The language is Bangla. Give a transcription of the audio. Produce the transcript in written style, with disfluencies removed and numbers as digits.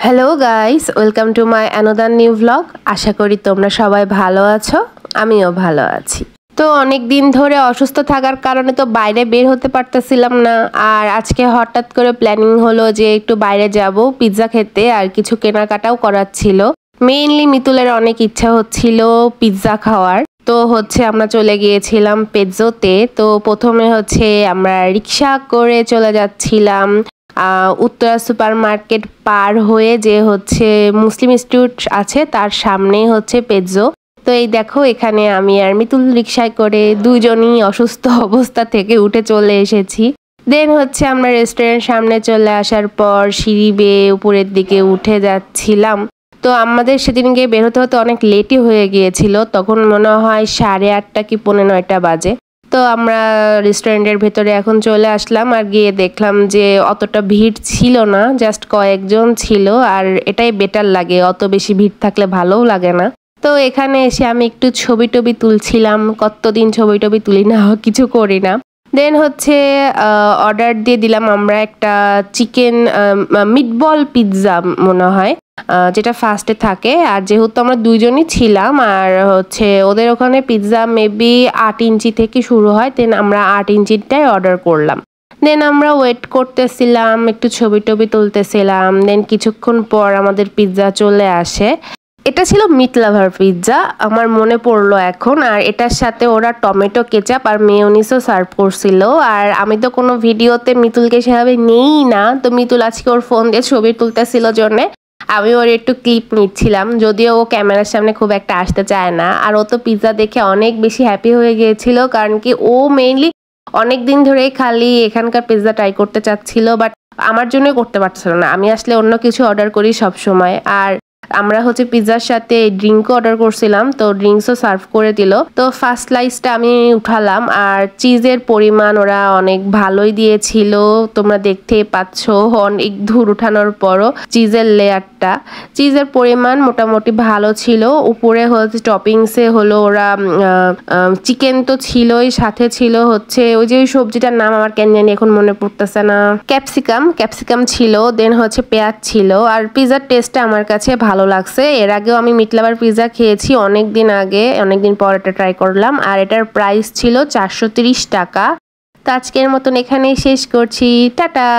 Hello guys, welcome to my another new vlog. আশা করি তোমরা সবাই ভালো আছো, আমিও ভালো আছি। তো অনেক দিন ধরে অসুস্থ থাকার কারণে তো বাইরে বের হতে পারতেছিলাম না। আর আজকে হঠাৎ করে প্ল্যানিং হলো যে একটু বাইরে যাব পিৎজা খেতে, আর কিছু কেনাকাটাও করার ছিল। মেইনলি মিতুলের অনেক ইচ্ছা হচ্ছিল পিৎজা খাওয়ার। তো আমরা চলে গিয়েছিলাম পেৎজোতে। তো প্রথমে আমরা রিক্সা করে চলে যাচ্ছিলাম উত্তরা সুপার মার্কেট পার হয়ে, যে মুসলিম স্ট্রিট আছে তার সামনেই পেৎজো। তো এই দেখো, এখানে আমি আর মিতুল রিক্সায় করে দুজনই অসুস্থ অবস্থা থেকে উঠে চলে এসেছি। দেন আমরা রেস্টুরেন্ট সামনে চলে আসার পর সিঁড়ি বেয়ে উপরের দিকে উঠে যাচ্ছিলাম। তো আমাদের সেদিনকে বের হতে হতে অনেক লেটই হয়ে গিয়েছিল, তখন মনে হয় 8:30 কি 9:45 বাজে। তো আমরা রেস্টুরেন্টের ভেতরে এখন চলে আসলাম, আর গিয়ে দেখলাম যে অতটা ভিড় ছিল না, জাস্ট কয়েকজন ছিল। আর এটাই বেটার লাগে, অত বেশি ভিড় থাকলে ভালোও লাগে না। তো এখানে এসে আমি একটু ছবি টবি তুলছিলাম, কতদিন ছবি টবি তুলি না, কিছু করি না। দেন অর্ডার দিয়ে দিলাম আমরা একটা চিকেন মিটবল পিৎজা মনে হয়, যেটা ফার্স্টে থাকে। আর যেহেতু আমরা দুইজনই ছিলাম, আর ওদের ওখানে পিৎজা মেবি 8 ইঞ্চি থেকে শুরু হয়, দেন আমরা 8 ইঞ্চিটাই অর্ডার করলাম। দেন আমরা ওয়েট করতেছিলাম, একটু ছবি টবি তুলতেছিলাম। দেন কিছুক্ষণ পর আমাদের পিৎজা চলে আসে। এটা ছিল মিট লাভার পিৎজা, আমার মনে পড়লো এখন। আর এটার সাথে ওরা টমেটো কেচাপ আর মেয়োনিজও সার্ভ করছিল। আর আমি তো কোনো ভিডিওতে মিতুলকে সেভাবে নেই না, তো মিতুল আজকে ওর ফোন দিয়ে ছবি তুলতেছিল জন্যে আমি ওর একটু ক্লিপ নিচ্ছিলাম, যদিও ও ক্যামেরার সামনে খুব একটা আসতে চায় না। আর ও তো পিৎজা দেখে অনেক বেশি হ্যাপি হয়ে গিয়েছিল, কারণ কি ও মেইনলি অনেক দিন ধরেই খালি এখানকার পিৎজা ট্রাই করতে চাচ্ছিল, বাট আমার জন্য করতে পারছিল না। আমি আসলে অন্য কিছু অর্ডার করি সব সময়। আর আমরা পিৎজার সাথে ড্রিঙ্কও অর্ডার করছিলাম, তো ড্রিঙ্কসও সার্ভ করে দিল। তো ফার্স্ট স্লাইসটা আমি উঠালাম, আর চিজের পরিমাণ ওরা অনেক ভালোই দিয়েছিল, তোমরা দেখতেই পাচ্ছ। অনেক দূর উঠানোর পরও চিজের পরিমাণ মোটামুটি ভালো ছিল। উপরে টপিংসে ওরা চিকেন তো ছিলই, সাথে ছিল ওই যে সবজিটার নাম আমার কেন জানি এখন মনে পড়তেছে না, ক্যাপসিকাম ছিল। দেন পেঁয়াজ ছিল। আর পিৎজার টেস্টটা আমার কাছে ভালো লাগছে। এর আগেও আমি মিট লাভার পিৎজা খেয়েছি অনেক দিন পর এটা ট্রাই করলাম। আর এটার প্রাইস ছিল 430 টাকা। তো আজকের মতন এখানেই শেষ করছি, টাটা।